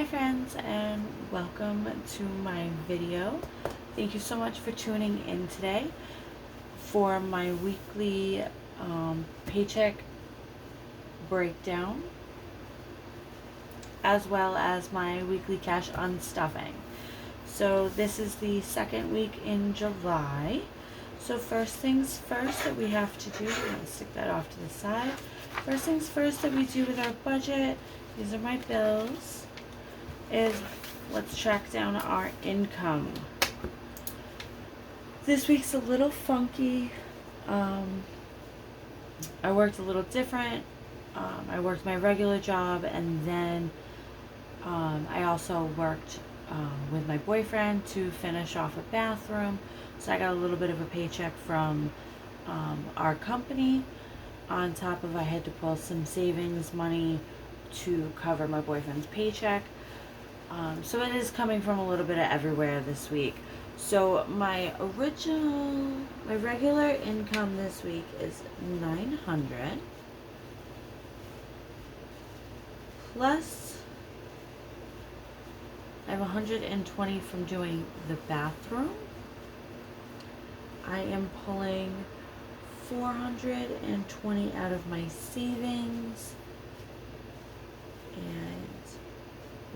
Hi friends, and welcome to my video. Thank you so much for tuning in today for my weekly paycheck breakdown, as well as my weekly cash unstuffing. So this is the second week in July. So first things first that we have to do, I'm going to stick that off to the side. First things first that we do with our budget, these are my bills, is let's track down our income. This week's a little funky. I worked a little different. I worked my regular job, and then I also worked with my boyfriend to finish off a bathroom. So I got a little bit of a paycheck from our company, on top of I had to pull some savings money to cover my boyfriend's paycheck. So it is coming from a little bit of everywhere this week. So my regular income this week is $900 plus I have $120 from doing the bathroom. I am pulling $420 out of my savings, and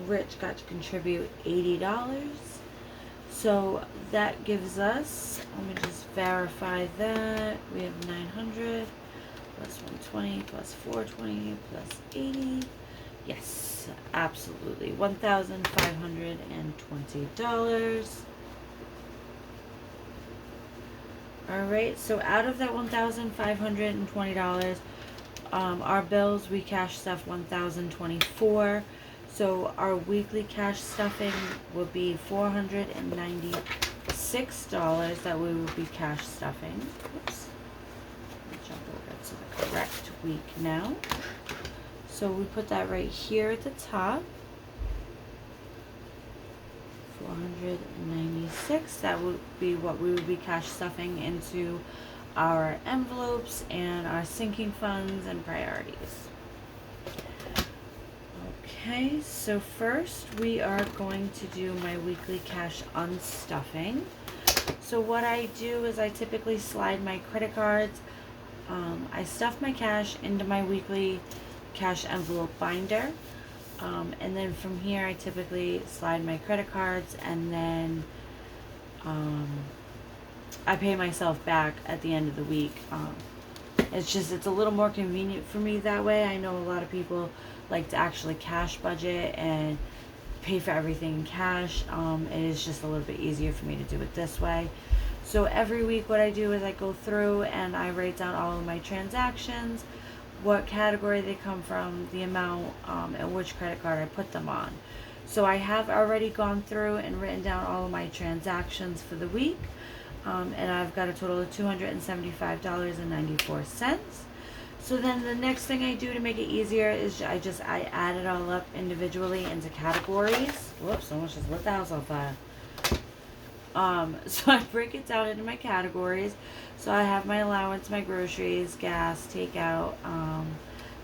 Rich got to contribute $80. So that gives us, let me just verify that, we have 900 plus 120 plus 420 plus 80. Yes, absolutely, $1,520. Alright, so out of that $1,520, our bills, we cash stuff $1,024. So our weekly cash stuffing will be $496 that we will be cash stuffing. Oops. Let me jump over to the correct week now. So we put that right here at the top. 496. That would be what we would be cash stuffing into our envelopes and our sinking funds and priorities. Okay, so first we are going to do my weekly cash unstuffing. So what I do is I typically slide my credit cards. I stuff my cash into my weekly cash envelope binder. And then from here I typically slide my credit cards, and then I pay myself back at the end of the week. It's a little more convenient for me that way. I know a lot of people like to actually cash budget and pay for everything in cash. It is just a little bit easier for me to do it this way. So every week what I do is I go through and I write down all of my transactions, what category they come from, the amount, and which credit card I put them on. So I have already gone through and written down all of my transactions for the week, and I've got a total of $275.94. So then the next thing I do to make it easier is I add it all up individually into categories. Whoops, someone just lit the house on fire. So I break it down into my categories. So I have my allowance, my groceries, gas, takeout,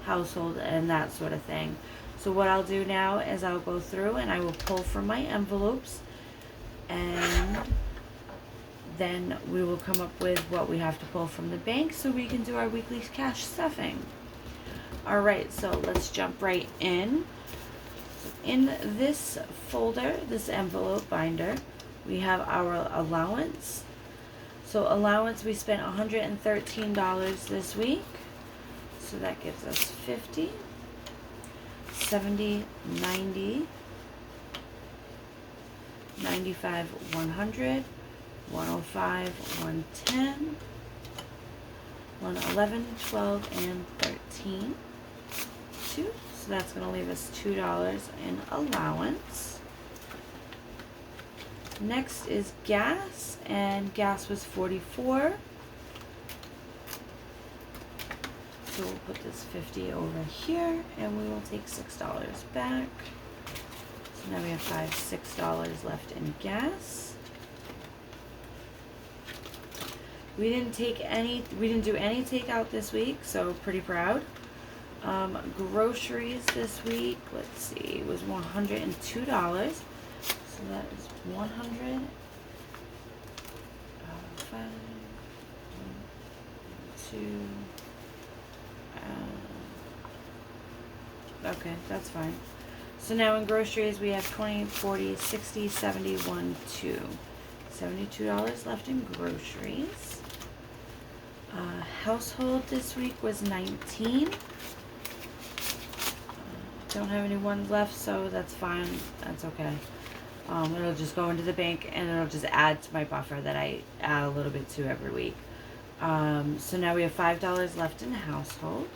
household, and that sort of thing. So what I'll do now is I'll go through and I will pull from my envelopes, and then we will come up with what we have to pull from the bank so we can do our weekly cash stuffing. Alright, so let's jump right in. In this folder, this envelope binder, we have our allowance. So allowance, we spent $113 this week. So that gives us 50, 70, 90, 95, 100, 105, 110, 111, 12, and 13. 2. So that's going to leave us $2 in allowance. Next is gas, and gas was 44. So we'll put this 50 over here, and we will take $6 back. So now we have $6 left in gas. We didn't do any takeout this week, so pretty proud. Groceries this week, let's see, was $102. So that is 100, 5, 2, okay, that's fine. So now in groceries we have 20, 40, 60, 71, 2. $72 left in groceries. Household this week was 19. Don't have any ones left, so that's fine. That's okay. It'll just go into the bank and it'll just add to my buffer that I add a little bit to every week. So now we have $5 left in the household.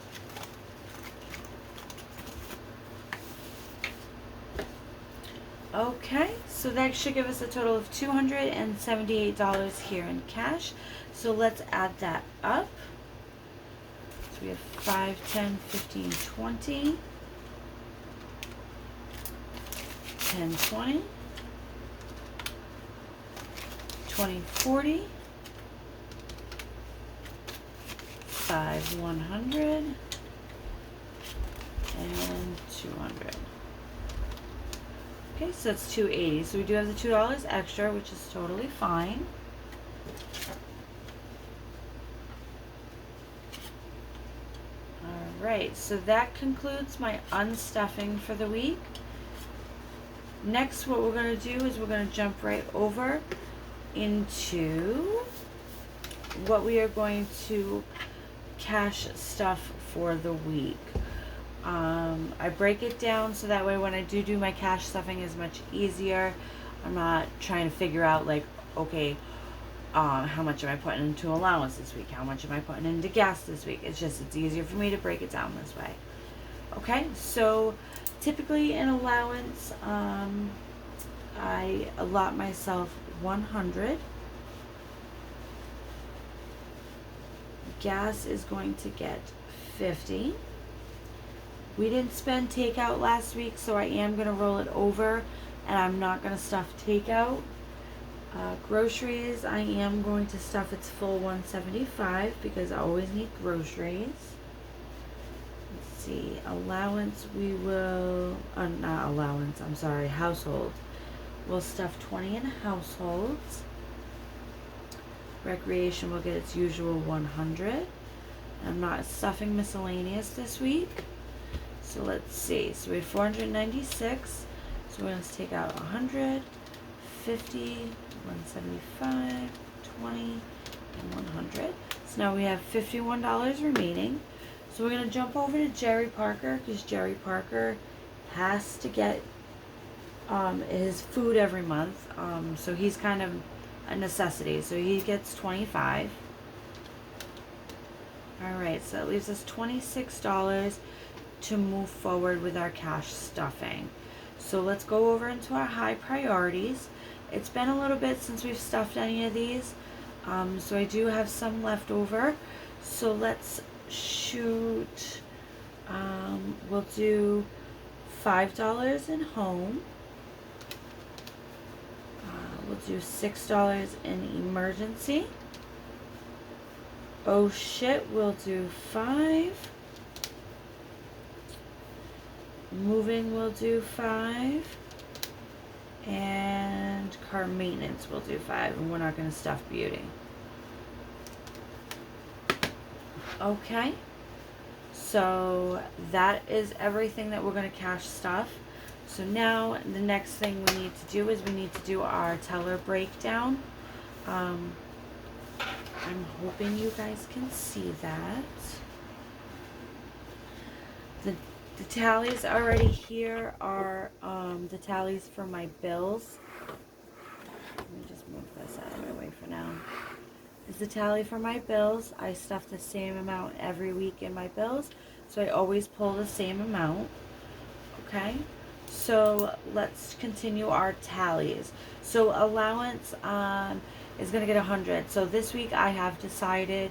Okay, so that should give us a total of $278 here in cash. So let's add that up. So we have 5, 10, 15, 20, 10, 20, 20, 40, 5, 100, and 200. Okay, so that's $280. So we do have the $2 extra, which is totally fine. Alright, so that concludes my unstuffing for the week. Next, what we're going to do is we're going to jump right over into what we are going to cash stuff for the week. I break it down so that way when I do my cash stuffing is much easier. I'm not trying to figure out like, okay, how much am I putting into allowance this week? How much am I putting into gas this week? It's easier for me to break it down this way. Okay, so typically in allowance, I allot myself 100. Gas is going to get 50. We didn't spend takeout last week, so I am going to roll it over, and I'm not going to stuff takeout. Groceries, I am going to stuff its full 175 because I always need groceries. Let's see, allowance, we will, not allowance, I'm sorry, household. We'll stuff 20 in households. Recreation will get its usual 100. I'm not stuffing miscellaneous this week. So let's see. So we have 496. So we're going to take out 100, 50, 175, 20, and 100. So now we have $51 remaining. So we're going to jump over to Jerry Parker because Jerry Parker has to get his food every month. So he's kind of a necessity. So he gets 25. Alright, so that leaves us $26 to move forward with our cash stuffing. So let's go over into our high priorities. It's been a little bit since we've stuffed any of these, so I do have some left over. So let's shoot, we'll do $5 in home. We'll do $6 in emergency. Oh shit, we'll do 5. Moving will do 5. And car maintenance will do 5. And we're not going to stuff beauty. Okay. So that is everything that we're going to cash stuff. So now the next thing we need to do is we need to do our teller breakdown. I'm hoping you guys can see that. The tallies already here are the tallies for my bills. Let me just move this out of my way for now. This is the tally for my bills. I stuff the same amount every week in my bills, so I always pull the same amount. Okay, so let's continue our tallies. So allowance is going to get 100. So this week I have decided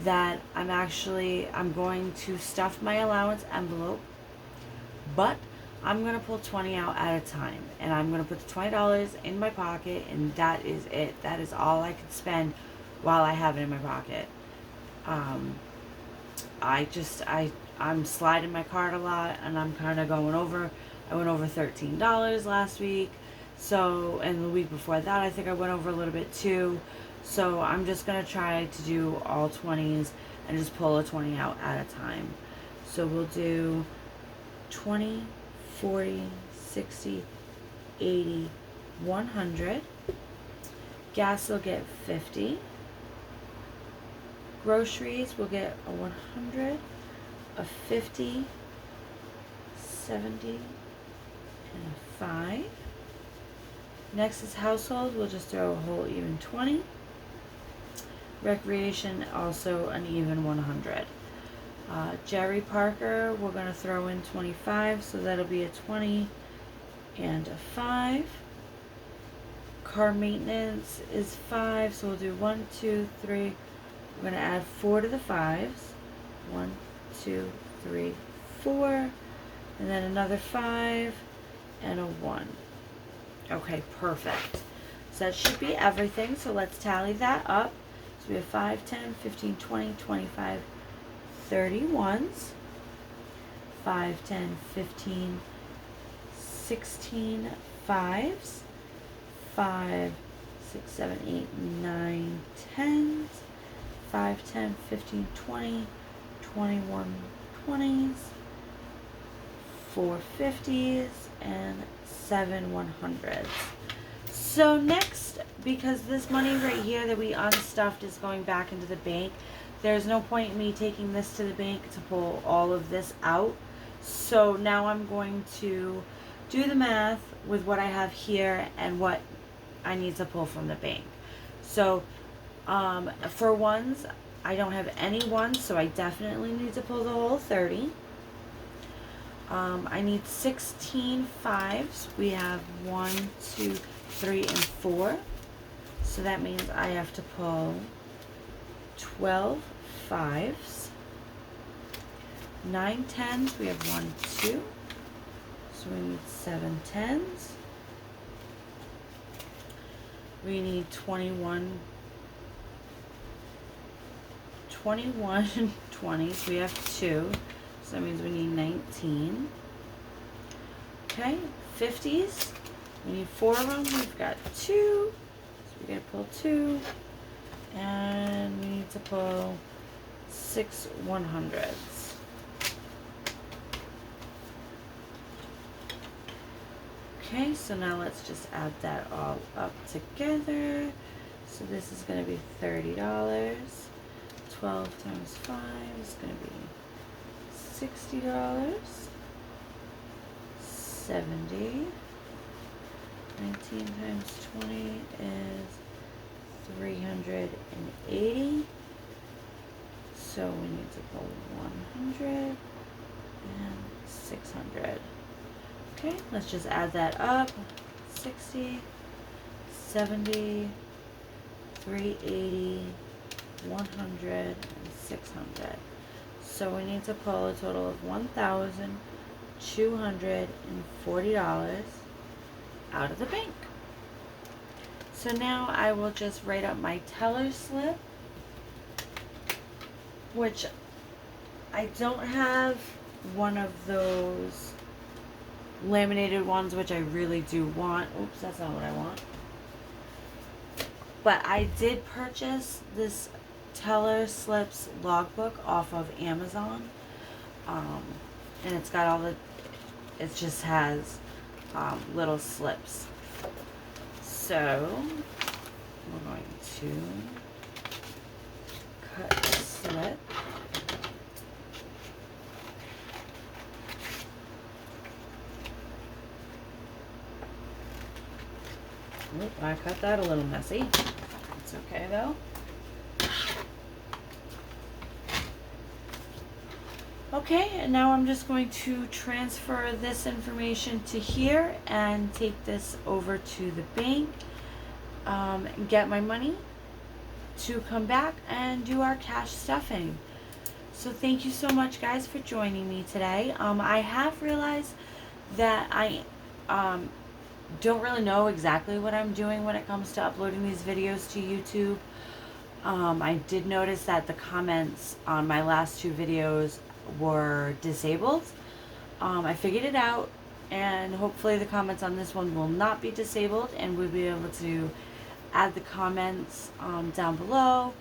that I'm going to stuff my allowance envelope, but I'm going to pull 20 out at a time, and I'm going to put the $20 in my pocket, and that is it. That is all I can spend while I have it in my pocket. I I'm sliding my card a lot, and I'm kind of going over. I went over $13 last week. So, and the week before that, I think I went over a little bit too. So I'm just going to try to do all 20s and just pull a 20 out at a time. So we'll do 20, 40, 60, 80, 100. Gas will get 50. Groceries will get a 100, a 50, 70, and a 5. Next is household. We'll just throw a whole even 20. Recreation, also an even 100. Jerry Parker, we're going to throw in 25, so that'll be a 20 and a 5. Car maintenance is 5, so we'll do 1, 2, 3. We're going to add 4 to the 5s. 1, 2, 3, 4. And then another 5 and a 1. Okay, perfect. So that should be everything. So let's tally that up. So we have 5, 10, 15, 20, 25, 31s. 5, 10, 15, 16 5s. 5, 6, 7, 8, 9, 10s. 5, 10, 15, 20, 21 20s. 4 50s and 7 100s. So next, because this money right here that we unstuffed is going back into the bank, there's no point in me taking this to the bank to pull all of this out. So now I'm going to do the math with what I have here and what I need to pull from the bank. So for ones, I don't have any ones, so I definitely need to pull the whole 30. I need 16 5s. We have 1, 2, 3, and 4. So that means I have to pull 12 5s. 9 10s. We have 1, 2. So we need 7 10s. We need 21 20s. We have 2. So that means we need 19. Okay, 50s. We need 4 of them. We've got 2. So we gotta pull 2. And we need to pull 6 100s. Okay, so now let's just add that all up together. So this is gonna be $30. 12 times 5 is gonna be $60. 70. 19 times 20 is 380. So we need to pull 100 and 600. Okay, let's just add that up. 60, 70, 380, 100, and 600. So we need to pull a total of $1,240 out of the bank. So now I will just write up my teller slip, which I don't have one of those laminated ones, which I really do want. Oops, that's not what I want. But I did purchase this teller slips logbook off of Amazon, and it's got all the, it just has little slips. So we're going to cut the slip. Oop, I cut that a little messy. It's okay though. Okay, and now I'm just going to transfer this information to here and take this over to the bank, get my money to come back and do our cash stuffing. So thank you so much, guys, for joining me today. I have realized that I don't really know exactly what I'm doing when it comes to uploading these videos to YouTube. I did notice that the comments on my last 2 videos were disabled. I figured it out, and hopefully the comments on this one will not be disabled, and we'll be able to add the comments down below.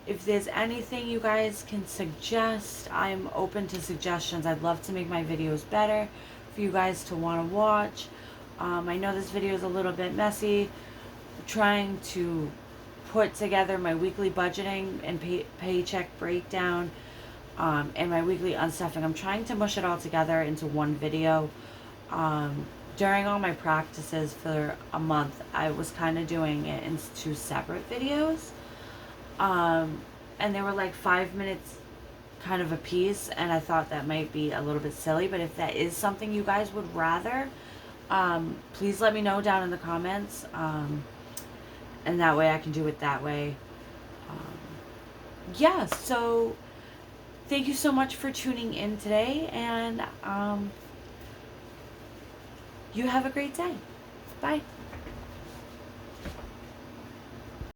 If there's anything you guys can suggest, I'm open to suggestions. I'd love to make my videos better for you guys to want to watch. I know this video is a little bit messy, trying to put together my weekly budgeting and paycheck breakdown, and my weekly unstuffing. I'm trying to mush it all together into one video. During all my practices for a month, I was kind of doing it in two separate videos. And they were like 5 minutes kind of a piece, and I thought that might be a little bit silly, but if that is something you guys would rather, please let me know down in the comments, and that way I can do it that way. Yeah, so thank you so much for tuning in today, and you have a great day. Bye.